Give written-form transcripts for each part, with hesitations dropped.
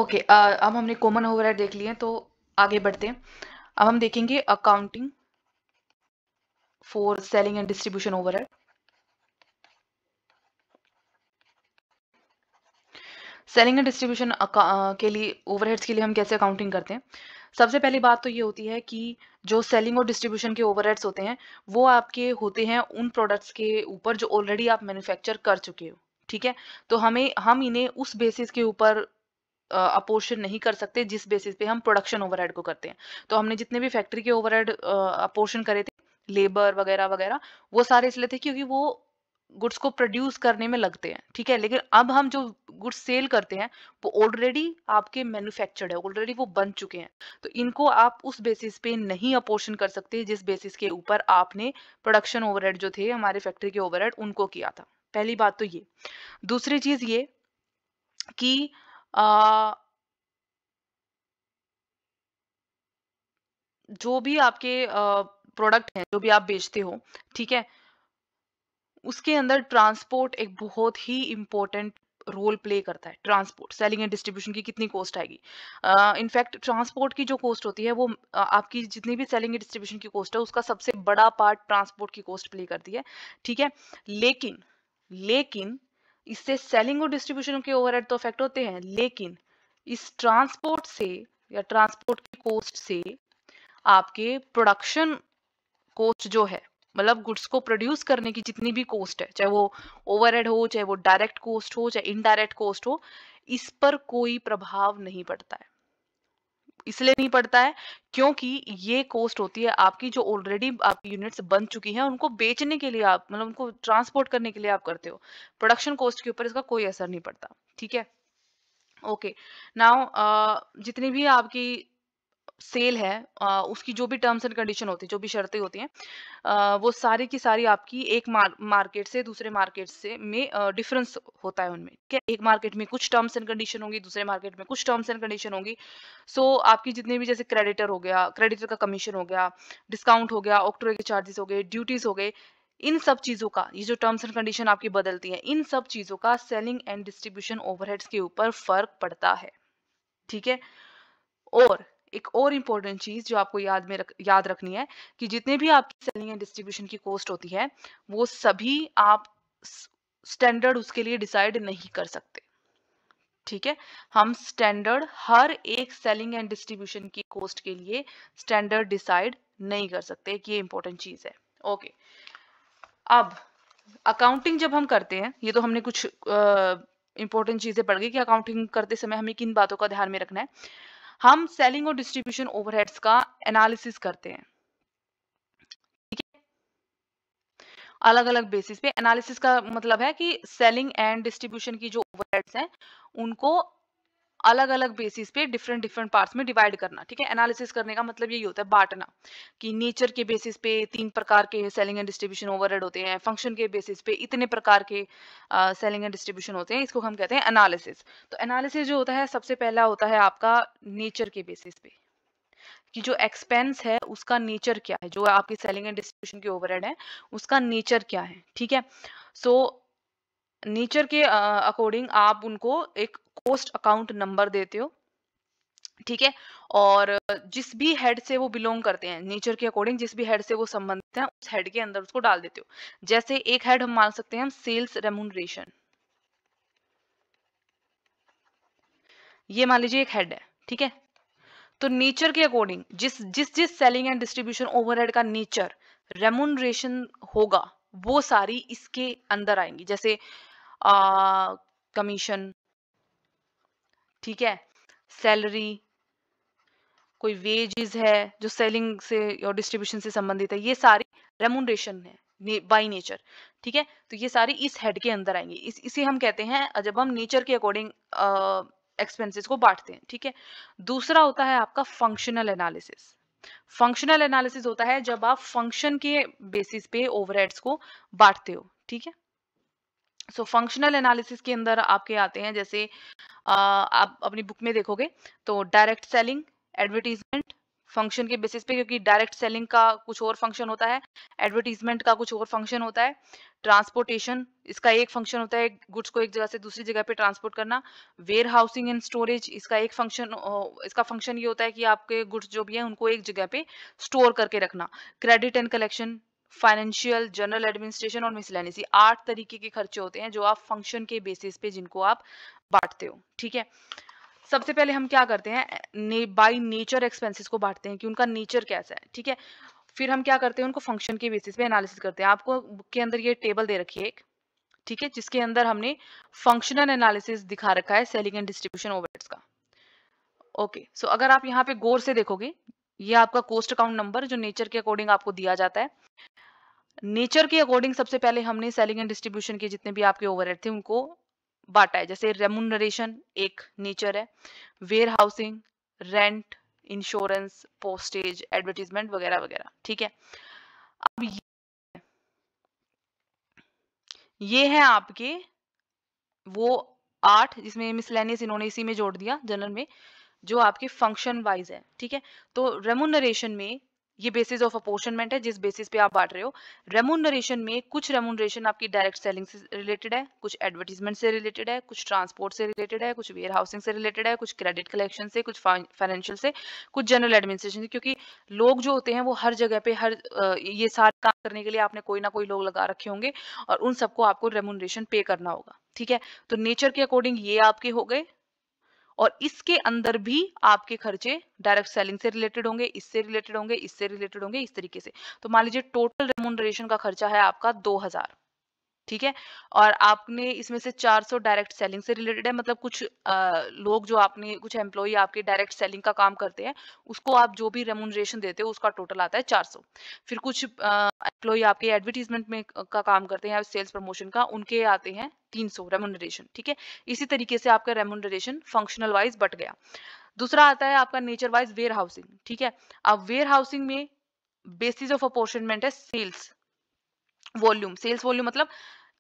Okay, अब हमने common overhead देख लिए हैं, तो आगे बढ़ते हैं। अब हम देखेंगे accounting for selling and distribution overhead. Selling and distribution के लिए ओवरहेड्स के लिए हम कैसे अकाउंटिंग करते हैं। सबसे पहली बात तो ये होती है कि जो सेलिंग और डिस्ट्रीब्यूशन के ओवरहेड्स होते हैं वो आपके होते हैं उन प्रोडक्ट्स के ऊपर जो ऑलरेडी आप मैन्युफैक्चर कर चुके हो। ठीक है, तो हम इन्हें उस बेसिस के ऊपर अपोर्शन नहीं कर सकते जिस बेसिस पे हम प्रोडक्शन ओवरहेड को करते हैं। तो हमने जितने भी फैक्ट्री के ओवरहेड अपोर्शन करे थे, लेबर वगैरह वगैरह, वो सारे इसलिए थे क्योंकि वो गुड्स को प्रोड्यूस करने में लगते हैं। ठीक है, लेकिन अब हम जो गुड्स सेल करते हैं वो ऑलरेडी आपके मैन्युफैक्चर्ड है, ऑलरेडी वो बन चुके हैं। तो इनको आप उस बेसिस पे नहीं अपोर्शन कर सकते जिस बेसिस के ऊपर आपने प्रोडक्शन ओवरहेड जो थे हमारे फैक्ट्री के ओवरहेड उनको किया था। पहली बात तो ये। दूसरी चीज ये कि आ, जो भी आपके प्रोडक्ट हैं, जो भी आप बेचते हो, ठीक है, उसके अंदर ट्रांसपोर्ट एक बहुत ही इम्पोर्टेंट रोल प्ले करता है। ट्रांसपोर्ट सेलिंग एंड डिस्ट्रीब्यूशन की कितनी कॉस्ट आएगी। इनफैक्ट ट्रांसपोर्ट की जो कॉस्ट होती है वो आपकी जितनी भी सेलिंग एंड डिस्ट्रीब्यूशन की कॉस्ट है उसका सबसे बड़ा पार्ट ट्रांसपोर्ट की कॉस्ट प्ले करती है। ठीक है, लेकिन लेकिन इससे सेलिंग और डिस्ट्रीब्यूशन के ओवरहेड तो अफेक्ट होते हैं, लेकिन इस ट्रांसपोर्ट से या ट्रांसपोर्ट की कॉस्ट से आपके प्रोडक्शन कॉस्ट जो है, मतलब गुड्स को प्रोड्यूस करने की जितनी भी कॉस्ट है, चाहे वो ओवरहेड हो, चाहे वो डायरेक्ट कॉस्ट हो, चाहे इनडायरेक्ट कॉस्ट हो, इस पर कोई प्रभाव नहीं पड़ता है। इसलिए नहीं पड़ता है क्योंकि ये कॉस्ट होती है आपकी जो ऑलरेडी आपकी यूनिट्स बन चुकी हैं, उनको बेचने के लिए आप, मतलब उनको ट्रांसपोर्ट करने के लिए आप करते हो। प्रोडक्शन कॉस्ट के ऊपर इसका कोई असर नहीं पड़ता। ठीक है, ओके। नाउ जितनी भी आपकी सेल है, उसकी जो भी टर्म्स एंड कंडीशन होती है, जो भी शर्तें होती हैं, वो सारी की सारी आपकी एक मार्केट से दूसरे मार्केट से में डिफरेंस होता है उनमें। ठीक है, एक मार्केट में कुछ टर्म्स एंड कंडीशन होंगी, दूसरे मार्केट में कुछ टर्म्स एंड कंडीशन होंगी। सो आपकी जितने भी, जैसे क्रेडिटर हो गया, क्रेडिटर का कमीशन हो गया, डिस्काउंट हो गया, ऑक्ट्रोई के चार्जेस हो गए, ड्यूटीज हो गए, इन सब चीजों का, ये जो टर्म्स एंड कंडीशन आपकी बदलती है, इन सब चीजों का सेलिंग एंड डिस्ट्रीब्यूशन ओवरहेड्स के ऊपर फर्क पड़ता है। ठीक है, और एक और इम्पोर्टेंट चीज जो आपको याद रखनी है कि जितने भी आपकी सेलिंग एंड डिस्ट्रीब्यूशन की कॉस्ट होती है वो सभी आप स्टैंडर्ड उसके लिए डिसाइड नहीं कर सकते। ठीक है, हम स्टैंडर्ड हर एक सेलिंग एंड डिस्ट्रीब्यूशन की कॉस्ट के लिए स्टैंडर्ड डिसाइड नहीं कर सकते, कि ये इंपॉर्टेंट चीज है। ओके, अब अकाउंटिंग जब हम करते हैं, ये तो हमने कुछ इंपॉर्टेंट चीजें पढ़ गई कि अकाउंटिंग करते समय हमें किन बातों का ध्यान में रखना है। हम सेलिंग और डिस्ट्रीब्यूशन ओवरहेड्स का एनालिसिस करते हैं। ठीक है, अलग अलग बेसिस पे एनालिसिस का मतलब है कि सेलिंग एंड डिस्ट्रीब्यूशन की जो ओवरहेड्स हैं उनको अलग अलग बेसिस पे डिफरेंट डिफरेंट पार्ट्स में डिवाइड करना। ठीक है, एनालिसिस करने का मतलब यही होता है, बांटना, कि नेचर के बेसिस पे 3 प्रकार के सेलिंग एंड डिस्ट्रीब्यूशन ओवरहेड होते हैं, फंक्शन के बेसिस पे इतने प्रकार के सेलिंग एंड डिस्ट्रीब्यूशन होते हैं, इसको हम कहते हैं एनालिसिस। तो एनालिसिस जो होता है सबसे पहला होता है आपका नेचर के बेसिस पे, कि जो एक्सपेंस है उसका नेचर क्या है, जो आपकी सेलिंग एंड डिस्ट्रीब्यूशन के ओवरहेड है उसका नेचर क्या है। ठीक है, सो नेचर के अकॉर्डिंग आप उनको एक कॉस्ट अकाउंट नंबर देते हो। ठीक है, और जिस भी हेड से वो बिलोंग करते हैं, नेचर के अकॉर्डिंग जिस भी हेड से वो संबंधित हैं उस हेड के अंदर उसको डाल देते हो। जैसे एक हेड हम मान सकते हैं हम सेल्स रेम्यूनरेशन, ये मान लीजिए एक हेड है। ठीक है, तो नेचर के अकॉर्डिंग जिस जिस जिस सेलिंग एंड डिस्ट्रीब्यूशन ओवरहेड का नेचर रेम्यूनरेशन होगा वो सारी इसके अंदर आएंगी। जैसे कमीशन, ठीक है, सैलरी, कोई वेजेस है जो सेलिंग से और डिस्ट्रीब्यूशन से संबंधित है, ये सारी रेम्यूनरेशन है बाय नेचर। ठीक है, तो ये सारी इस हेड के अंदर आएंगी। इसे हम कहते हैं जब हम नेचर के अकॉर्डिंग एक्सपेंसेस को बांटते हैं। ठीक है, दूसरा होता है आपका फंक्शनल एनालिसिस। फंक्शनल एनालिसिस होता है जब आप फंक्शन के बेसिस पे ओवरहेड्स को बांटते हो। ठीक है, सो फंक्शनल एनालिसिस के अंदर आपके आते हैं, जैसे आप अपनी बुक में देखोगे तो डायरेक्ट सेलिंग, एडवर्टीजमेंट, फंक्शन के बेसिस पे, क्योंकि डायरेक्ट सेलिंग का कुछ और फंक्शन होता है, एडवर्टीजमेंट का कुछ और फंक्शन होता है। ट्रांसपोर्टेशन, इसका एक फंक्शन होता है गुड्स को एक जगह से दूसरी जगह पे ट्रांसपोर्ट करना। वेयर हाउसिंग एंड स्टोरेज, इसका एक फंक्शन इसका फंक्शन ये होता है कि आपके गुड्स जो भी हैं उनको एक जगह पे स्टोर करके रखना। Credit and collection, financial, general administration और मिसलेनियस, ये 8 तरीके के खर्चे होते हैं जो आप फंक्शन के बेसिस पे जिनको आप बांटते हो। ठीक है, सबसे पहले हम क्या करते हैं, बाय नेचर एक्सपेंसेस को बांटते हैं कि उनका नेचर कैसा है। ठीक है, फिर हम क्या करते हैं, उनको फंक्शन के बेसिस पे एनालिसिस करते हैं। आपको बुक के अंदर ये टेबल दे रखी है एक, ठीक है, जिसके अंदर हमने फंक्शनल एनालिसिस दिखा रखा है सेलिंग एंड डिस्ट्रीब्यूशन ओवरहेड्स का। ओके, सो अगर आप यहाँ पे गौर से देखोगे, ये आपका कॉस्ट अकाउंट नंबर जो नेचर के अकॉर्डिंग आपको दिया जाता है। नेचर के अकॉर्डिंग सबसे पहले हमने सेलिंग एंड डिस्ट्रीब्यूशन के जितने भी आपके ओवरहेड थे उनको बांटा है। जैसे रेमुनरेशन एक नेचर है, warehousing, rent, insurance, postage, advertisement वगैरह वगैरह। ठीक है, अब ये है आपके वो 8, जिसमें मिसलेनियस इन्होंने इसी में जोड़ दिया जनरल में, जो आपके फंक्शन वाइज है। ठीक है, तो रेमुनरेशन में ये बेसिस ऑफ अपोर्शनमेंट है, जिस बेसिस पे आप बांट रहे हो। रेमुनरेशन में कुछ रेमुनरेशन आपकी डायरेक्ट सेलिंग से रिलेटेड है, कुछ एडवर्टीजमेंट से रिलेटेड है, कुछ ट्रांसपोर्ट से रिलेटेड है, कुछ वेयर हाउसिंग से रिलेटेड है, कुछ क्रेडिट कलेक्शन से, कुछ फाइनेंशियल से, कुछ जनरल एडमिनिस्ट्रेशन से। क्योंकि लोग जो होते हैं वो हर जगह पे ये सारे काम करने के लिए आपने कोई ना कोई लोग लगा रखे होंगे और उन सबको आपको रेमुनरेशन पे करना होगा। ठीक है, तो नेचर के अकॉर्डिंग ये आपके हो गए, और इसके अंदर भी आपके खर्चे डायरेक्ट सेलिंग से रिलेटेड होंगे, इससे रिलेटेड होंगे, इससे रिलेटेड होंगे, इस तरीके से। तो मान लीजिए टोटल रेमुनरेशन का खर्चा है आपका 2000, ठीक है, और आपने इसमें से 400 डायरेक्ट सेलिंग से रिलेटेड है, मतलब कुछ लोग जो आपने कुछ एम्प्लॉई आपके डायरेक्ट सेलिंग का काम करते हैं, उसको आप जो भी रेमुनरेशन देते हो उसका टोटल आता है 400। फिर कुछ एम्प्लॉई आपके एडवर्टीजमेंट में का काम करते हैं या सेल्स प्रमोशन का, उनके आते हैं 300 रेमुनरेशन। ठीक है, इसी तरीके से आपका रेमुनरेशन फंक्शनल वाइज बट गया। दूसरा आता है आपका नेचर वाइज वेयर हाउसिंग। ठीक है, अब वेयर हाउसिंग में बेसिस ऑफ अपॉर्चनमेंट है सेल्स वॉल्यूम। सेल्स वॉल्यूम मतलब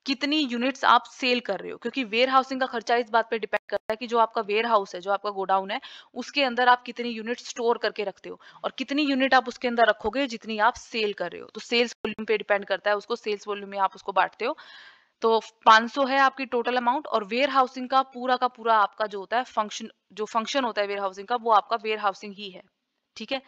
कितनी यूनिट्स आप सेल कर रहे हो, क्योंकि वेयर हाउसिंग का खर्चा इस बात पे डिपेंड करता है कि जो आपका वेयर हाउस है, जो आपका गोडाउन है, उसके अंदर आप कितनी यूनिट स्टोर करके रखते हो और कितनी यूनिट आप उसके अंदर रखोगे जितनी आप सेल कर रहे हो। तो सेल्स वॉल्यूम पे डिपेंड करता है, उसको सेल्स वॉल्यूम में आप उसको बांटते हो। तो 500 है आपकी टोटल अमाउंट, और वेयर हाउसिंग का पूरा आपका जो होता है फंक्शन, जो फंक्शन होता है वेयर हाउसिंग का, वो आपका वेयर हाउसिंग ही है। ठीक है,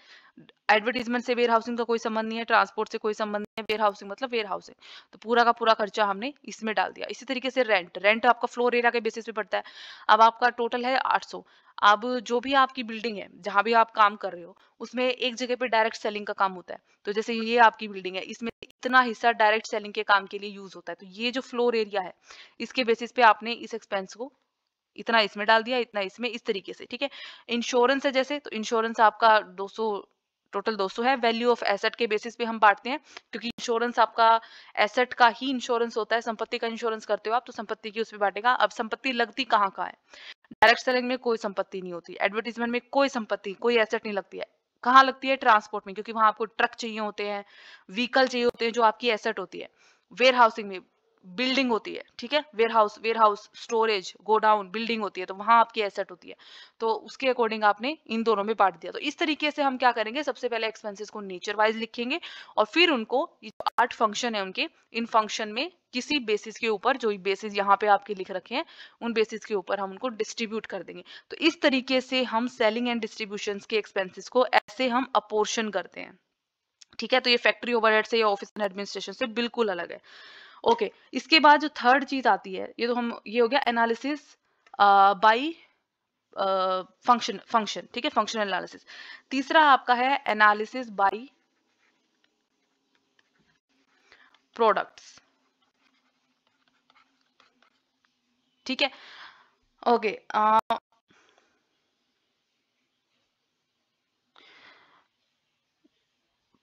एडवर्टीजमेंट से वेयर हाउसिंग का कोई संबंध नहीं है, ट्रांसपोर्ट से कोई संबंध नहीं है, वेयर हाउसिंग मतलब वेयर हाउसिंग। तो पूरा का पूरा खर्चा हमने इसमें डाल दिया। इसी तरीके से रेंट, रेंट आपका फ्लोर एरिया के बेसिस पे पड़ता है। अब आपका टोटल है 800। अब जो भी आपकी बिल्डिंग है, जहां भी आप काम कर रहे हो, उसमें एक जगह पे डायरेक्ट सेलिंग का काम होता है। तो जैसे ये आपकी बिल्डिंग है, इसमें इतना हिस्सा डायरेक्ट सेलिंग के काम के लिए यूज होता है। तो ये जो फ्लोर एरिया है, इसके बेसिस पे आपने इस एक्सपेंस को इतना इसमें डाल दिया, इतना इसमें, इस तरीके से। ठीक है, इंश्योरेंस है जैसे, तो इंश्योरेंस आपका 200, टोटल 200 है। वैल्यू ऑफ एसेट के बेसिस पे हम बांटते हैं, क्योंकि इंश्योरेंस आपका एसेट का ही इंश्योरेंस होता है, संपत्ति का इंश्योरेंस करते हो आप, तो संपत्ति की उस पे बांटेगा। अब संपत्ति लगती कहाँ है, डायरेक्ट सेलिंग में कोई संपत्ति नहीं होती, एडवर्टीजमेंट में कोई संपत्ति, कोई एसेट नहीं लगती है। कहाँ लगती है, ट्रांसपोर्ट में, क्योंकि वहां आपको ट्रक चाहिए होते हैं, व्हीकल चाहिए होते हैं, जो आपकी एसेट होती है। वेयर हाउसिंग में बिल्डिंग होती है। ठीक है, warehouse storage godown building होती है, तो वहां आपकी एसेट होती है। तो उसके अकॉर्डिंग आपने इन दोनों में बांट दिया। तो इस तरीके से हम क्या करेंगे, सबसे पहले एक्सपेंसेस को नेचर वाइज लिखेंगे, और फिर उनको, ये जो 8 फंक्शन है उनके, इन फंक्शन में किसी बेसिस के ऊपर, जो बेसिस यहाँ पे आपके लिख रखे हैं, उन बेसिस के ऊपर हम उनको डिस्ट्रीब्यूट कर देंगे। तो इस तरीके से हम सेलिंग एंड डिस्ट्रीब्यूशन के एक्सपेंसेस को ऐसे हम अपोर्शन करते हैं। ठीक है, तो ये फैक्ट्री ओवरहेड से या ऑफिस एंड एडमिनिस्ट्रेशन से बिल्कुल अलग है। ओके, इसके बाद जो थर्ड चीज आती है, ये तो हम, ये हो गया एनालिसिस बाय फंक्शन, ठीक है, फंक्शनल एनालिसिस। तीसरा आपका है एनालिसिस बाय प्रोडक्ट्स। ठीक है, ओके,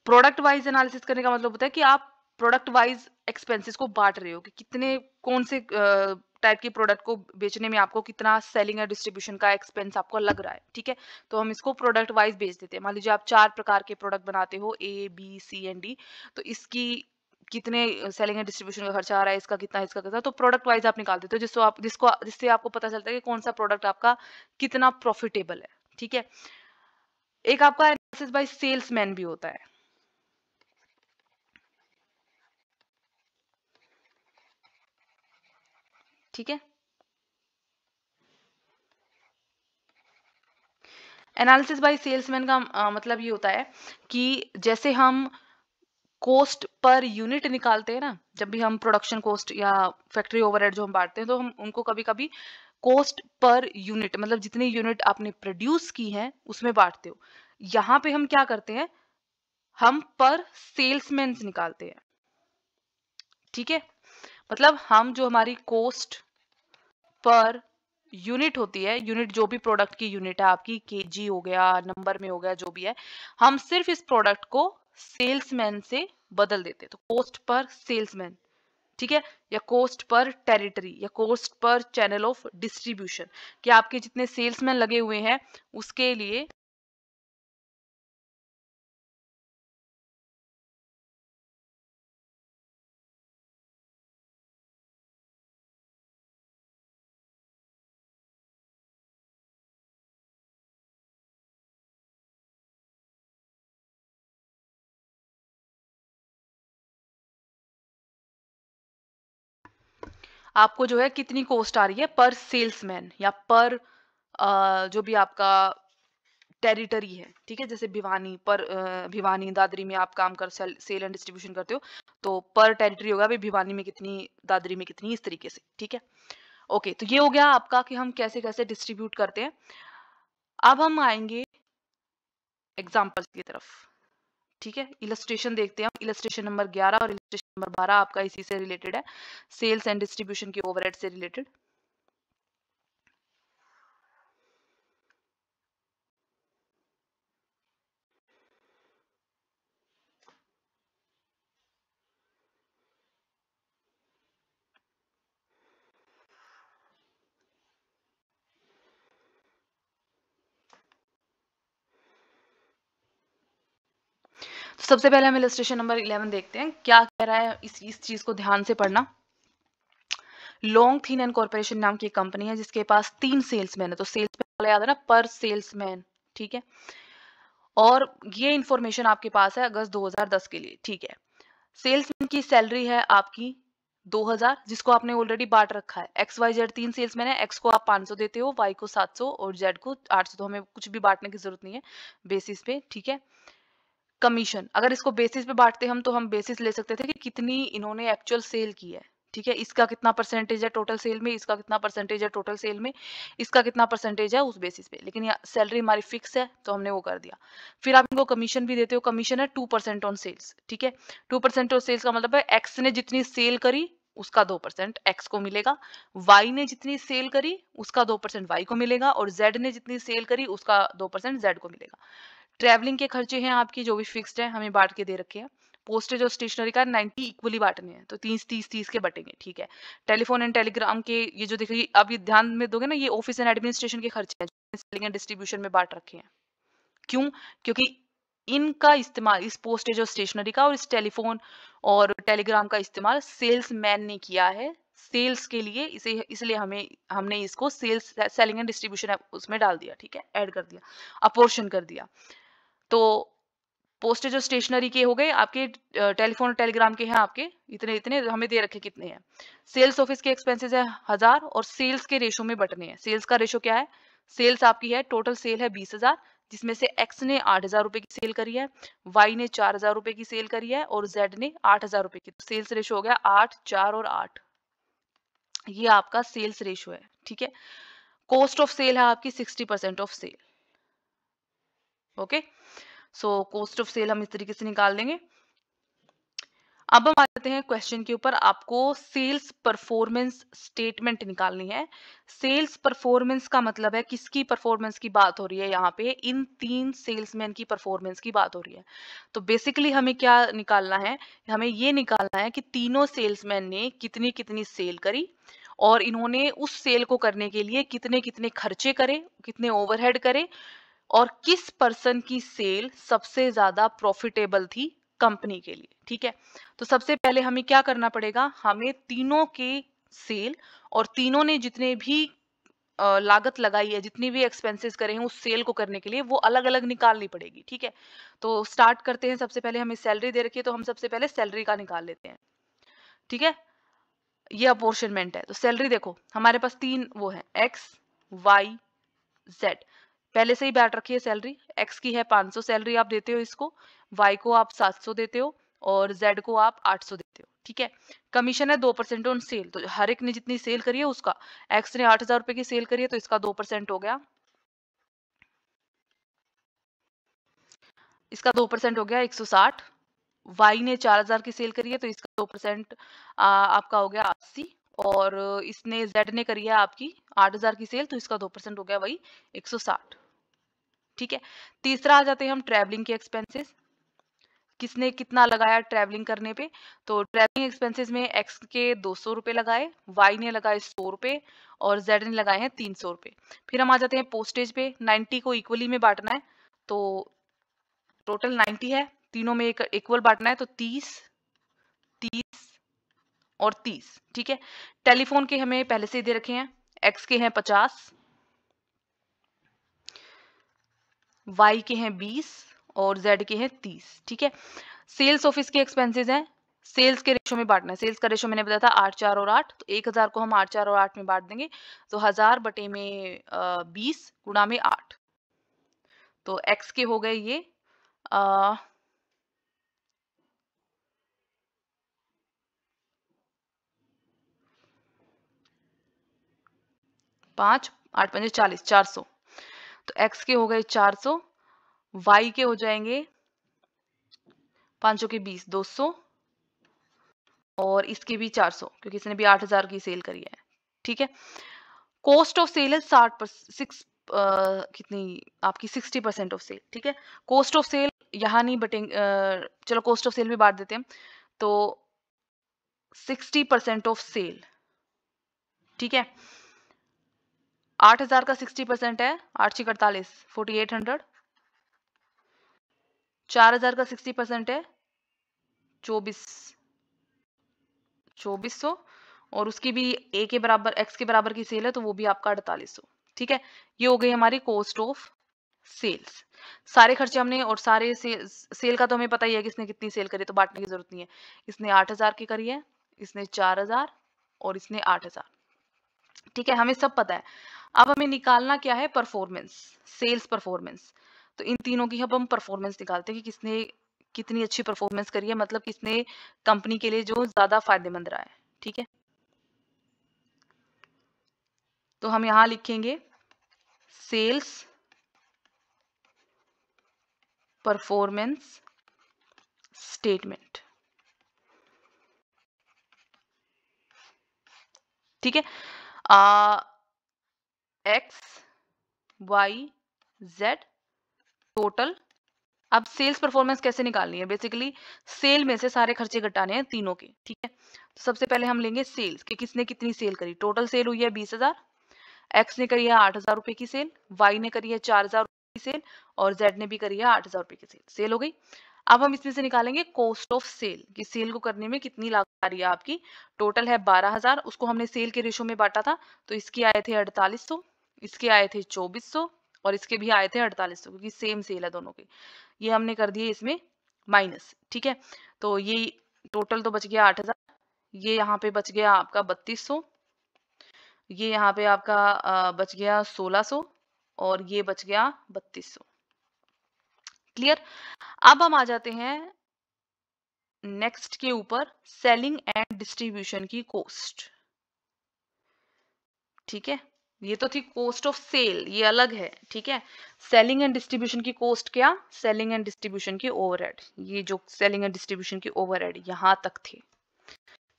प्रोडक्ट वाइज एनालिसिस करने का मतलब होता है कि आप प्रोडक्ट वाइज एक्सपेंसेस को बांट रहे हो, कि कितने, कौन से टाइप के प्रोडक्ट को बेचने में आपको कितना सेलिंग या डिस्ट्रीब्यूशन का एक्सपेंस आपको लग रहा है। ठीक है, तो हम इसको प्रोडक्ट वाइज बेच देते हैं। मान लीजिए आप 4 प्रकार के प्रोडक्ट बनाते हो, A B C and D, तो इसकी कितने सेलिंग या डिस्ट्रीब्यूशन का खर्चा आ रहा है, इसका कितना, इसका कितना, तो प्रोडक्ट वाइज आप निकाल देते हो, जिससे आपको पता चलता है कि कौन सा प्रोडक्ट आपका कितना प्रॉफिटेबल है। ठीक है, एक आपका एनालिसिस बाय सेल्समैन भी होता है। ठीक है। एनालिसिस बाय सेल्समैन का मतलब ये होता है कि जैसे हम कॉस्ट पर यूनिट निकालते हैं ना, जब भी हम प्रोडक्शन कॉस्ट या फैक्ट्री ओवरहेड जो हम बांटते हैं, तो हम उनको कभी कभी कॉस्ट पर यूनिट मतलब जितनी यूनिट आपने प्रोड्यूस की है उसमें बांटते हो। यहाँ पे हम क्या करते हैं, हम पर सेल्समैन निकालते हैं। ठीक है, मतलब हम जो हमारी कॉस्ट पर यूनिट होती है, यूनिट जो भी प्रोडक्ट की यूनिट है आपकी, केजी हो गया, नंबर में हो गया, जो भी है, हम सिर्फ इस प्रोडक्ट को सेल्समैन से बदल देते हैं। तो कॉस्ट पर सेल्समैन, ठीक है, या कॉस्ट पर टेरिटरी या cost per channel of distribution, कि आपके जितने सेल्समैन लगे हुए हैं उसके लिए आपको जो है कितनी कॉस्ट आ रही है पर सेल्समैन या पर जो भी आपका टेरिटरी है। ठीक है, जैसे भिवानी पर भिवानी दादरी में आप काम कर सेल एंड डिस्ट्रीब्यूशन करते हो, तो पर टेरिटरी होगा भाई भिवानी में कितनी, दादरी में कितनी, इस तरीके से। ठीक है, ओके, तो ये हो गया आपका कि हम कैसे कैसे डिस्ट्रीब्यूट करते हैं। अब हम आएंगे एग्जाम्पल्स की तरफ। ठीक है, इलस्ट्रेशन देखते हैं हम। इलस्ट्रेशन नंबर 11 और इलस्ट्रेशन नंबर 12 आपका इसी से रिलेटेड है, सेल्स एंड डिस्ट्रीब्यूशन के ओवरहेड से रिलेटेड। तो सबसे पहले हम इलस्ट्रेशन नंबर 11 देखते हैं क्या कह रहा है। इस चीज को ध्यान से पढ़ना। लॉन्ग थीन एंड कॉर्पोरेशन नाम की एक कंपनी है जिसके पास 3 सेल्समैन है। तो सेल्समैन वाला याद है ना, पर सेल्समैन। ठीक है, और ये इंफॉर्मेशन आपके पास है अगस्त 2010 के लिए। ठीक है, सेल्समैन की सैलरी है आपकी 2000, जिसको आपने ऑलरेडी बांट रखा है। एक्स वाई जेड 3 सेल्समैन है, एक्स को आप 500 देते हो, वाई को 700 और जेड को 800। तो हमें कुछ भी बांटने की जरूरत नहीं है बेसिस पे। ठीक है, कमीशन, अगर इसको बेसिस पे बांटते हम तो हम बेसिस ले सकते थे कि कितनी इन्होंने एक्चुअल सेल की है। ठीक है, इसका कितना परसेंटेज है टोटल सेल में, इसका कितना परसेंटेज है टोटल सेल में, इसका कितना परसेंटेज है उस बेसिस पे। लेकिन यहाँ सैलरी हमारी फिक्स है तो हमने वो कर दिया। फिर आप इनको कमीशन भी देते हो। कमीशन है 2% ऑन सेल्स। ठीक है, 2% ऑन सेल्स का मतलब है एक्स ने जितनी सेल करी उसका 2% एक्स को मिलेगा, वाई ने जितनी सेल करी उसका 2% वाई को मिलेगा, और जेड ने जितनी सेल करी उसका 2% जेड को मिलेगा। ट्रैवलिंग के खर्चे हैं आपकी जो भी फिक्स्ड है, हमें बांट के दे रखे हैं। पोस्टेज और स्टेशनरी का 90 इक्वली बांटने हैं, तो 30-30-30 के बटेंगे। ठीक है, टेलीफोन एंड टेलीग्राम के ये जो देखिए आप ये ध्यान में दोगे ना, ये ऑफिस एंड एडमिनिस्ट्रेशन के खर्चे हैं जो सेलिंग एंड डिस्ट्रीब्यूशन में बांट रखे हैं। क्यों? क्योंकि इनका इस्तेमाल, इस पोस्टेज और स्टेशनरी का और इस टेलीफोन और टेलीग्राम का इस्तेमाल सेल्समैन ने किया है सेल्स के लिए, इसे इसलिए हमने इसको सेल्स सेलिंग एंड डिस्ट्रीब्यूशन उसमें डाल दिया। ठीक है, ऐड कर दिया, अपोर्शन कर दिया। तो पोस्टेज और स्टेशनरी के हो गए आपके, टेलीफोन और टेलीग्राम के हैं आपके इतने इतने, हमें दे रखे कितने हैं। सेल्स ऑफिस के एक्सपेंसेस है 1000 और सेल्स के रेशो में बटने हैं। सेल्स का रेशो क्या है, सेल्स आपकी है, टोटल सेल है 20,000, जिसमें से एक्स ने 8,000 रुपए की सेल करी है, वाई ने 4,000 रुपए की सेल करी है और जेड ने 8,000 रुपए की। तो सेल्स रेशो हो गया 8, 4 और 8। ये आपका सेल्स रेशो है। ठीक है, कॉस्ट ऑफ सेल है आपकी 60% of sale. Okay, so cost of sale हम इस तरीके से निकाल देंगे। अब हम आ जाते हैं क्वेश्चन के ऊपर। आपको सेल्स परफॉर्मेंस स्टेटमेंट निकालनी है। सेल्स परफॉर्मेंस का मतलब है किसकी परफॉर्मेंस की बात हो रही है, यहाँ पे इन 3 सेल्समैन की परफॉर्मेंस की बात हो रही है। तो बेसिकली हमें क्या निकालना है, हमें ये निकालना है कि तीनों सेल्समैन ने कितनी कितनी सेल करी और इन्होंने उस सेल को करने के लिए कितने कितने खर्चे करे, कितने ओवरहेड करे, और किस पर्सन की सेल सबसे ज्यादा प्रॉफिटेबल थी कंपनी के लिए। ठीक है, तो सबसे पहले हमें क्या करना पड़ेगा, हमें तीनों के सेल और तीनों ने जितने भी लागत लगाई है, जितनी भी एक्सपेंसेस करे हैं उस सेल को करने के लिए, वो अलग अलग निकालनी पड़ेगी। ठीक है, तो स्टार्ट करते हैं। सबसे पहले हमें सैलरी दे रखी है तो हम सबसे पहले सैलरी का निकाल लेते हैं। ठीक है, ये अपोर्शनमेंट है। तो सैलरी देखो हमारे पास 3 वो है, एक्स, वाई, जेड। पहले से ही बैठ रखी है सैलरी। एक्स की है 500 सैलरी आप देते हो इसको, वाई को आप 700 देते हो और जेड को आप 800 देते हो। ठीक है। कमीशन है 2% ऑन सेल, तो हर एक ने जितनी सेल करी है उसका, एक्स ने 8,000 रुपए की सेल करी है तो इसका 2% हो गया, इसका 2% हो गया 160। वाई ने 4,000 की सेल करी है तो इसका 2% आपका हो गया 80। और इसने जेड ने करी है आपकी 8,000 की सेल तो इसका 2% हो गया वही 160। ठीक है। तीसरा आ जाते हैं हम ट्रैवलिंग के एक्सपेंसेस। किसने कितना लगाया ट्रैवलिंग करने पे? तो ट्रैवलिंग एक्सपेंसेस में एक्स के 200 रुपए लगाए, वाई ने लगाए 100 रुपए और जेड ने लगाए हैं 300 रुपए। फिर हम आ जाते हैं पोस्टेज पे। 90 को इक्वली में बांटना है, तो टोटल 90 है, तीनों में एक इक्वल बांटना है, तो 30, 30 और 30। ठीक है। टेलीफोन के हमें पहले से ही दे रखे हैं, एक्स के हैं 50, वाई के हैं 20 और जेड के हैं 30। ठीक है। सेल्स ऑफिस के एक्सपेंसेस हैं, सेल्स के रेशो में बांटना है। सेल्स का रेशो मैंने बताया था 8, 4 और 8, तो 1000 को हम 8, 4 और 8 में बांट देंगे, तो 1000 बटे में 20 गुणा में 8। तो एक्स के हो गए ये 5, 8 पंजे 40, 400। तो एक्स के हो गए 400, वाई के हो जाएंगे 5 के 20, 200 और इसके भी 400 क्योंकि इसने भी 8,000 की सेल करी है। ठीक है। कॉस्ट ऑफ सेल है 6 कितनी आपकी 60% ऑफ सेल। ठीक है। कॉस्ट ऑफ सेल यहाँ नहीं बटेंगे, चलो कॉस्ट ऑफ सेल भी बांट देते हैं, तो 60% ऑफ सेल। ठीक है। 8,000 का 60% है 8 6 48, 4800। 4,000 का 60% है 2400 और उसकी भी ए के बराबर एक्स के बराबर की सेल है तो वो भी आपका 4800। ठीक है। ये हो गई हमारी कॉस्ट ऑफ सेल्स। सारे खर्चे हमने और सारे सेल का तो हमें पता ही है कि इसने कितनी सेल करी, तो बांटने की जरूरत नहीं है। इसने 8,000 की करी है, इसने 4,000 और इसने 8,000। ठीक है। हमें सब पता है। अब हमें निकालना क्या है? Performance, sales performance. तो इन तीनों की अब हम परफॉर्मेंस निकालते हैं कि किसने कितनी अच्छी परफॉर्मेंस करी है, मतलब किसने कंपनी के लिए जो ज्यादा फायदेमंद रहा है। ठीक है। तो हम यहां लिखेंगे सेल्स परफॉर्मेंस स्टेटमेंट। ठीक है। X, Y, Z total. अब सेल्स परफॉर्मेंस कैसे निकालनी है? बेसिकली सेल में से सारे खर्चे घटाने हैं तीनों के। ठीक है। तो सबसे पहले हम लेंगे सेल्स कि किसने कितनी सेल करी। टोटल सेल हुई है 20,000, एक्स ने करी है 8,000 रुपए की सेल, वाई ने करी है 4,000 रुपए की सेल और जेड ने भी करी है 8,000 रुपए की सेल। सेल हो गई। अब हम इसमें से निकालेंगे कॉस्ट ऑफ सेल कि सेल को करने में कितनी लागत आ रही है आपकी। टोटल है 12,000, उसको हमने सेल के रेशो में बांटा था, तो इसके आए थे 4800, इसके आए थे 2400 और इसके भी आए थे 4800 क्योंकि सेम सेल है दोनों की। ये हमने कर दिए इसमें माइनस। ठीक है। तो ये टोटल तो बच गया 8,000, ये यहाँ पे बच गया आपका 3200, ये यहाँ पे आपका बच गया 1600 और ये बच गया 3200। क्लियर। अब हम आ जाते हैं नेक्स्ट के ऊपर, सेलिंग एंड डिस्ट्रीब्यूशन की कॉस्ट। ठीक है। ये तो थी कॉस्ट ऑफ सेल, ये अलग है। ठीक है। सेलिंग एंड डिस्ट्रीब्यूशन की कॉस्ट क्या? सेलिंग एंड डिस्ट्रीब्यूशन की ओवरहेड। ये जो सेलिंग एंड डिस्ट्रीब्यूशन की ओवरहेड यहां तक थे।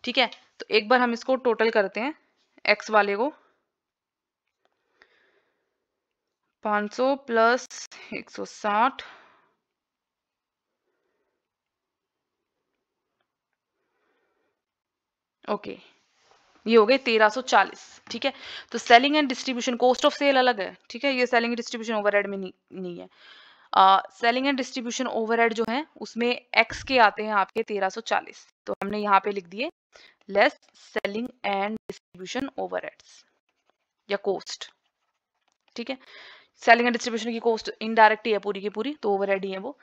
ठीक है। तो एक बार हम इसको टोटल करते हैं। एक्स वाले को 500 प्लस 160 ओके, ये हो गए 1340। ठीक है। तो selling and distribution cost of sale अलग है। ठीक है। ये सेलिंग एंड डिस्ट्रीब्यूशन ओवरहेड में नहीं है। सेलिंग एंड डिस्ट्रीब्यूशन ओवरहेड जो है उसमें एक्स के आते हैं आपके 1340, तो हमने यहाँ पे लिख दिए less selling and distribution overheads या कॉस्ट। ठीक है। सेलिंग एंड डिस्ट्रीब्यूशन की कॉस्ट इनडायरेक्ट ही है पूरी की पूरी, तो ओवरहेड ही है वो।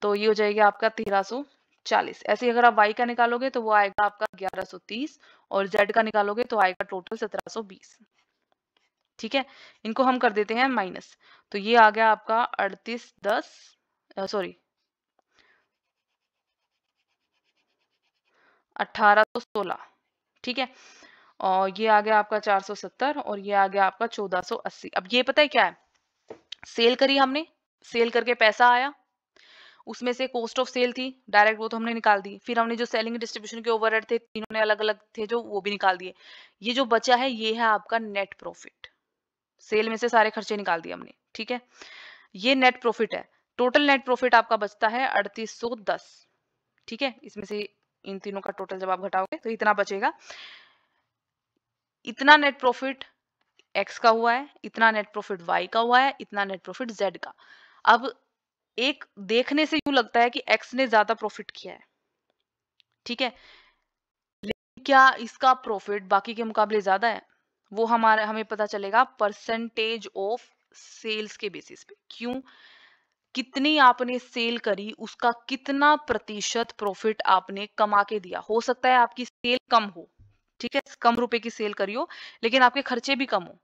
तो ये हो जाएगा आपका 1340 40। ऐसे ही अगर आप y का निकालोगे तो वो आएगा आपका 1130 और z का निकालोगे तो आएगा टोटल 1720। ठीक है, इनको हम कर देते हैं माइनस, तो ये आ गया आपका 3810 सॉरी 1816। ठीक है, और ये आ गया आपका 470 और ये आ गया आपका 1480। अब ये पता है क्या है, सेल करी हमने, सेल करके पैसा आया, उसमें से कॉस्ट ऑफ सेल थी डायरेक्ट, वो तो हमने निकाल दी। फिर हमने जो सेलिंग डिस्ट्रीब्यूशन के ओवरहेड थे तीनों ने अलग अलग थे जो, वो भी निकाल दिए। ये जो बचा है ये है आपका नेट प्रॉफिट, सेल में से सारे खर्चे निकाल दिए हमने। ठीक है, ये नेट प्रॉफिट है। टोटल नेट प्रॉफिट आपका बचता है 3810। ठीक है, इसमें से इन तीनों का टोटल जब आप घटाओगे तो इतना बचेगा। इतना नेट प्रॉफिट एक्स का हुआ है, इतना नेट प्रॉफिट वाई का हुआ है, इतना नेट प्रॉफिट जेड का। अब एक देखने से यूं लगता है कि एक्स ने ज्यादा प्रॉफिट किया है, ठीक है, लेकिन क्या इसका प्रॉफिट बाकी के मुकाबले ज्यादा है? वो हमें पता चलेगा परसेंटेज ऑफ सेल्स के बेसिस पे। क्यों? कितनी आपने सेल करी, उसका कितना प्रतिशत प्रॉफिट आपने कमा के दिया। हो सकता है आपकी सेल कम हो, ठीक है, कम रुपए की सेल करी हो, लेकिन आपके खर्चे भी कम हो।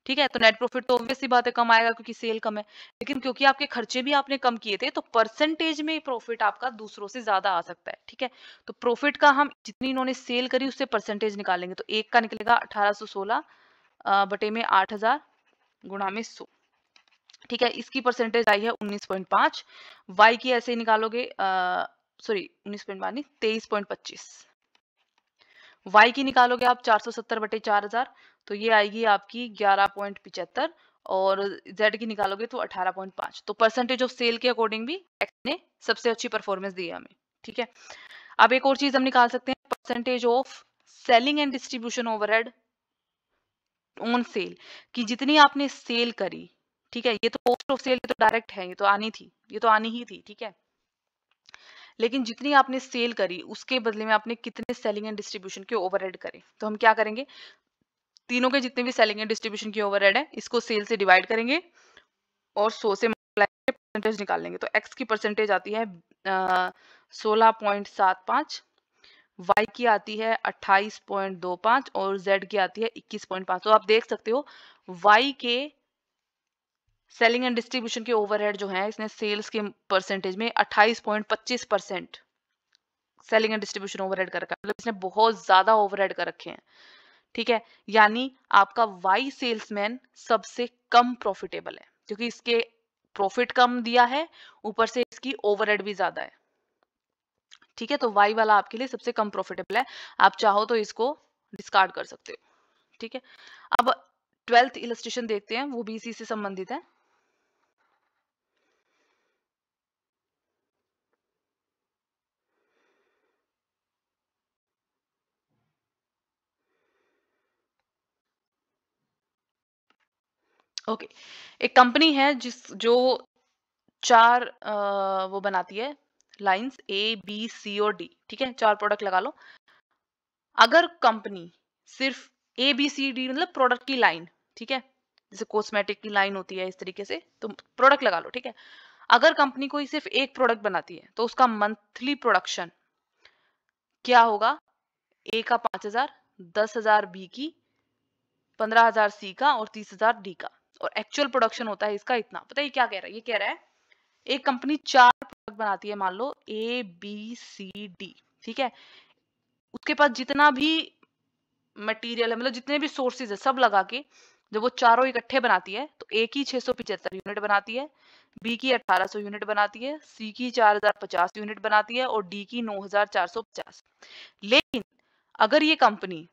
ठीक है, तो नेट प्रॉफिट तो ऑब्वियस सी बात है कम आएगा क्योंकि सेल कम है, लेकिन क्योंकि आपके खर्चे भी आपने कम किए थे तो परसेंटेज में प्रॉफिट आपका दूसरों से ज्यादा आ सकता है। ठीक है, तो प्रॉफिट का हम जितनी इन्होंने सेल करी उससे परसेंटेज निकालेंगे, तो एक का निकलेगा 1816 बटे में 8000 गुणा में 100। ठीक है, इसकी परसेंटेज आई है 19.5। वाई की ऐसे ही निकालोगे, सॉरी 19.5 नहीं 23.25। वाई की निकालोगे आप 470 बटे 4000, तो ये आएगी आपकी 11.75 और जेड की निकालोगे तो 18.5। तो परसेंटेज ऑफ सेल के अकॉर्डिंग भी एक्स ने सबसे अच्छी परफॉर्मेंस दी है हमें। ठीक है, अब एक और चीज हम निकाल सकते हैं, percentage of selling and distribution overhead on sale, कि जितनी आपने सेल करी, ठीक है, ये तो कॉस्ट ऑफ सेल तो डायरेक्ट है, ये तो आनी थी, ये तो आनी ही थी। ठीक है, लेकिन जितनी आपने सेल करी उसके बदले में आपने कितने सेलिंग एंड डिस्ट्रीब्यूशन के ओवरहेड करे, तो हम क्या करेंगे, तीनों के जितने भी सेलिंग एंड डिस्ट्रीब्यूशन की ओवरहेड है इसको सेल से डिवाइड करेंगे और 100 से मल्टीप्लाई करके परसेंटेज निकाल लेंगे। तो एक्स की परसेंटेज आती है 16.75, वाई की आती है 28.25 और जेड की आती है 21.5। तो आप देख सकते हो वाई के सेलिंग एंड डिस्ट्रीब्यूशन के ओवरहेड जो है इसने सेल्स के परसेंटेज में 28.25% सेलिंग एंड डिस्ट्रीब्यूशन ओवरहेड कर रखा है, मतलब इसने बहुत ज्यादा ओवरहेड कर रखे हैं। ठीक है, यानी आपका वाई सेल्समैन सबसे कम प्रॉफिटेबल है क्योंकि इसके प्रॉफिट कम दिया है, ऊपर से इसकी ओवरहेड भी ज्यादा है। ठीक है, तो वाई वाला आपके लिए सबसे कम प्रॉफिटेबल है, आप चाहो तो इसको डिस्कार्ड कर सकते हो। ठीक है, अब 12th इलस्ट्रेशन देखते हैं, वो भी इसी से संबंधित है। ओके, एक कंपनी है जो चार वो बनाती है लाइंस ए बी सी और डी। ठीक है, चार प्रोडक्ट लगा लो। अगर कंपनी सिर्फ ए बी सी डी मतलब प्रोडक्ट की लाइन, ठीक है, जैसे कॉस्मेटिक की लाइन होती है इस तरीके से, तो प्रोडक्ट लगा लो। ठीक है, अगर कंपनी कोई सिर्फ एक प्रोडक्ट बनाती है तो उसका मंथली प्रोडक्शन क्या होगा, ए का 5000, 10,000 बी की, 15,000 सी का और 30,000 डी का, और एक्चुअल प्रोडक्शन होता है इसका इतना। पता है ये क्या कह रहा है, ये कह रहा है एक कंपनी चार प्रोडक्ट बनाती है, मान लो ए बी सी डी। ठीक है, उसके पास जितना भी मटेरियल है, मतलब जितने भी सोर्सेज है सब लगा के जब वो चारों इकट्ठे बनाती है तो ए की 675 यूनिट बनाती है, बी की 1800 यूनिट बनाती है, सी की 4050 यूनिट बनाती है और डी की 9450। लेकिन अगर ये कंपनी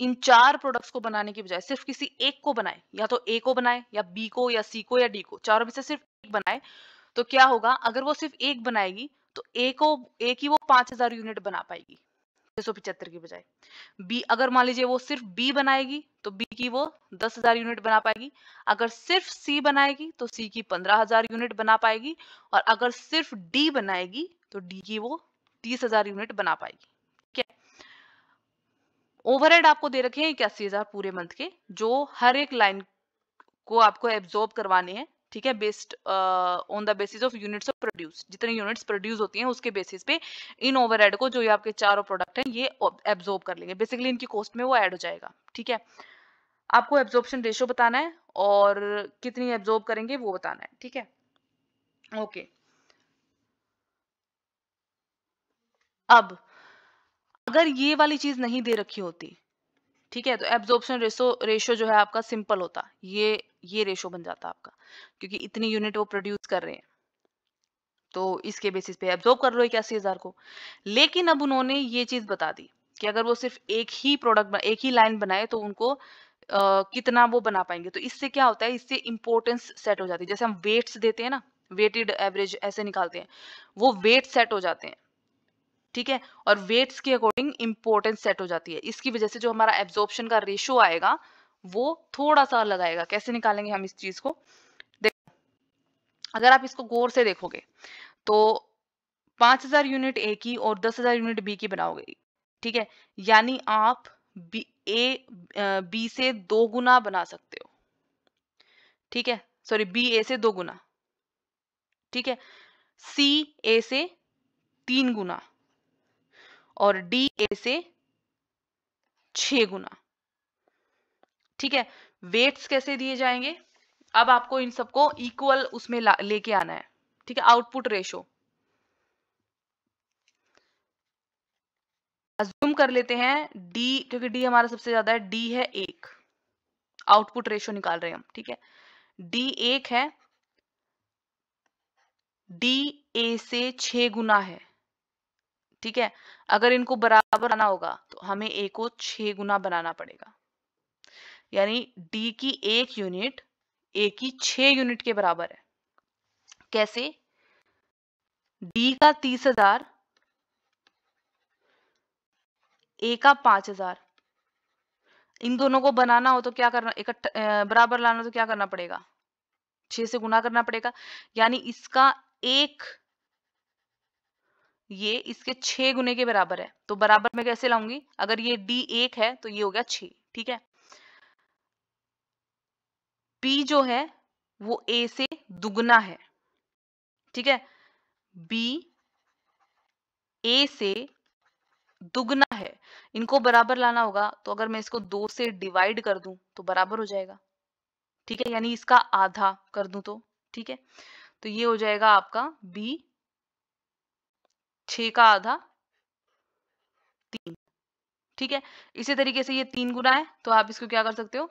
इन चार प्रोडक्ट्स को बनाने की बजाय सिर्फ किसी एक को बनाए, या तो ए को बनाए या बी को या सी को या डी को, चारों में से सिर्फ एक बनाए, तो क्या होगा, अगर वो सिर्फ एक बनाएगी तो ए की वो 5000 यूनिट बना पाएगी 675 की बजाय। बी अगर मान लीजिए वो सिर्फ बी बनाएगी तो बी की वो 10,000 यूनिट बना पाएगी। अगर सिर्फ सी बनाएगी तो सी की 15,000 यूनिट बना पाएगी, और अगर सिर्फ डी बनाएगी तो डी की वो 30,000 यूनिट बना पाएगी। ठीक है, ओवरहेड आपको दे रखे हैं 81,000 पूरे मंथ के, जो हर एक लाइन को आपको एब्जॉर्ब करवाने हैं। ठीक है, based on the basis of units of produce, जितने यूनिट्स प्रोड्यूस होती हैं उसके बेसिस पे इन ओवरहेड को, जो ये आपके चारों प्रोडक्ट हैं, ये एब्जॉर्ब कर लेंगे, बेसिकली इनकी कॉस्ट में वो ऐड हो जाएगा। ठीक है, आपको एब्जॉर्प्शन रेशियो बताना है और कितनी एब्जॉर्ब करेंगे वो बताना है। ठीक है, ओके। अब अगर ये वाली चीज नहीं दे रखी होती, ठीक है, तो एब्जॉर्प्शन रेशो जो है आपका सिंपल होता, ये रेशो बन जाता आपका, क्योंकि इतनी यूनिट वो प्रोड्यूस कर रहे हैं, तो इसके बेसिस पे एब्जॉर्ब कर लो 81,000 को। लेकिन अब उन्होंने ये चीज बता दी कि अगर वो सिर्फ एक ही प्रोडक्ट, एक ही लाइन बनाए तो उनको कितना वो बना पाएंगे। तो इससे क्या होता है, इससे इंपॉर्टेंस सेट हो जाती है। जैसे हम वेट्स देते हैं ना, वेटेड एवरेज ऐसे निकालते हैं, वो वेट सेट हो जाते हैं। ठीक है, और वेट्स के अकॉर्डिंग इंपॉर्टेंस सेट हो जाती है। इसकी वजह से जो हमारा एब्जॉर्प्शन का रेशो आएगा वो थोड़ा सा अलग आएगा। कैसे निकालेंगे हम इस चीज को, देखो, अगर आप इसको गौर से देखोगे तो 5,000 यूनिट ए की और 10,000 यूनिट बी की बनाओगे। ठीक है, यानी आप बी से 2 गुना बना सकते हो। ठीक है, सॉरी, बी ए से 2 गुना। ठीक है, सी ए से 3 गुना और डी ए से 6 गुना। ठीक है, वेट्स कैसे दिए जाएंगे, अब आपको इन सबको इक्वल उसमें लेके आना है। ठीक है, आउटपुट रेशो अज्यूम कर लेते हैं डी, क्योंकि डी हमारा सबसे ज्यादा है, डी है 1, आउटपुट रेशो निकाल रहे हैं हम। ठीक है, डी 1 है, डी ए से 6 गुना है। ठीक है, अगर इनको बराबर बनाना होगा तो हमें ए को 6 गुना बनाना पड़ेगा, यानी डी की 1 यूनिट ए की 6 यूनिट के बराबर है। कैसे, डी का 30,000, ए का 5,000, इन दोनों को बनाना हो तो क्या करना, इकट्ठा बराबर लाना तो क्या करना पड़ेगा, 6 से गुना करना पड़ेगा। यानी इसका एक, ये इसके 6 गुने के बराबर है। तो बराबर में कैसे लाऊंगी, अगर ये डी 1 है तो ये हो गया 6। ठीक है, बी जो है वो ए से दुगना है। ठीक है, बी ए से दुगना है, इनको बराबर लाना होगा तो अगर मैं इसको 2 से डिवाइड कर दूं तो बराबर हो जाएगा। ठीक है, यानी इसका आधा कर दूं तो, ठीक है, तो ये हो जाएगा आपका बी 6 का आधा 3। ठीक है, इसी तरीके से ये 3 गुना है तो आप इसको क्या कर सकते हो,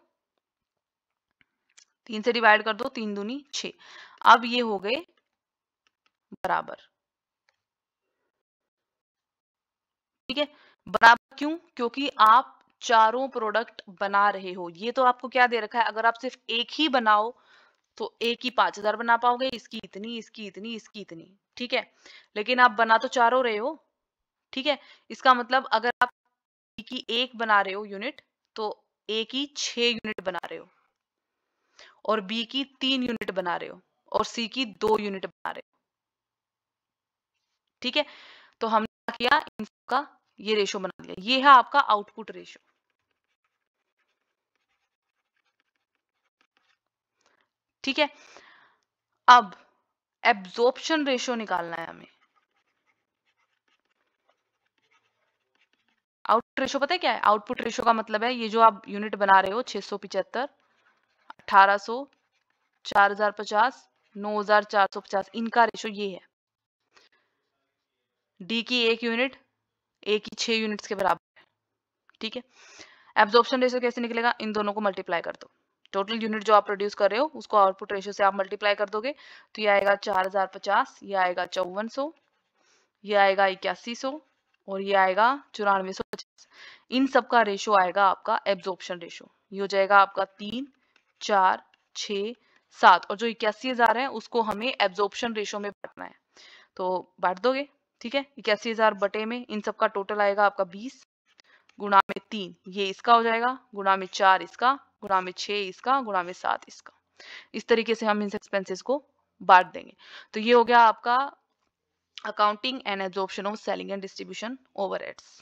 3 से डिवाइड कर दो, 3 दूनी 6। अब ये हो गए बराबर। ठीक है, बराबर क्यों, क्योंकि आप चारों प्रोडक्ट बना रहे हो। ये तो आपको क्या दे रखा है, अगर आप सिर्फ एक ही बनाओ तो एक ही 5,000 बना पाओगे, इसकी इतनी, इसकी इतनी, इसकी इतनी। ठीक है, लेकिन आप बना तो चारों रहे हो। ठीक है, इसका मतलब अगर आप ए की 1 बना रहे हो यूनिट तो ए की 6 यूनिट बना रहे हो, और बी की 3 यूनिट बना रहे हो, और सी की 2 यूनिट बना रहे हो। ठीक है, तो हमने क्या किया, इन सबका ये रेशो बना दिया, ये है आपका आउटपुट रेशो। ठीक है, अब एब्जॉर्प्शन रेशो निकालना है हमें। आउटपुट रेशो पता है क्या है, आउटपुट रेशो का मतलब है ये जो आप यूनिट बना रहे हो, 675, 1800, 4050, 9450, इनका रेशो ये है। डी की 1 यूनिट ए की 6 यूनिट्स के बराबर है। ठीक है, एब्जॉर्प्शन रेशो कैसे निकलेगा, इन दोनों को मल्टीप्लाई कर दो, टोटल यूनिट जो आप प्रोड्यूस कर रहे हो उसको आउटपुट रेशो से आप मल्टीप्लाई कर दोगे तो ये आएगा 4050, ये आएगा 5400, ये आएगा 8100, और ये आएगा 9450। इन सब का रेशो आएगा आपका एब्जॉर्प्शन रेशो। ये हो जाएगा आपका 3, 4, 6, 7, और जो 81,000 है उसको हमें एब्जॉर्प्शन रेशो में बांटना है, तो बांट दोगे। ठीक है, 81,000 बटे में इन सब का टोटल आएगा आपका 20, गुणा में 3 ये इसका हो जाएगा, गुणा में 4 इसका, गुणा में 6 इसका, गुणा में 7 इसका। इस तरीके से हम इन एक्सपेंसेस को बांट देंगे। तो ये हो गया आपका accounting and absorption of selling and distribution overheads.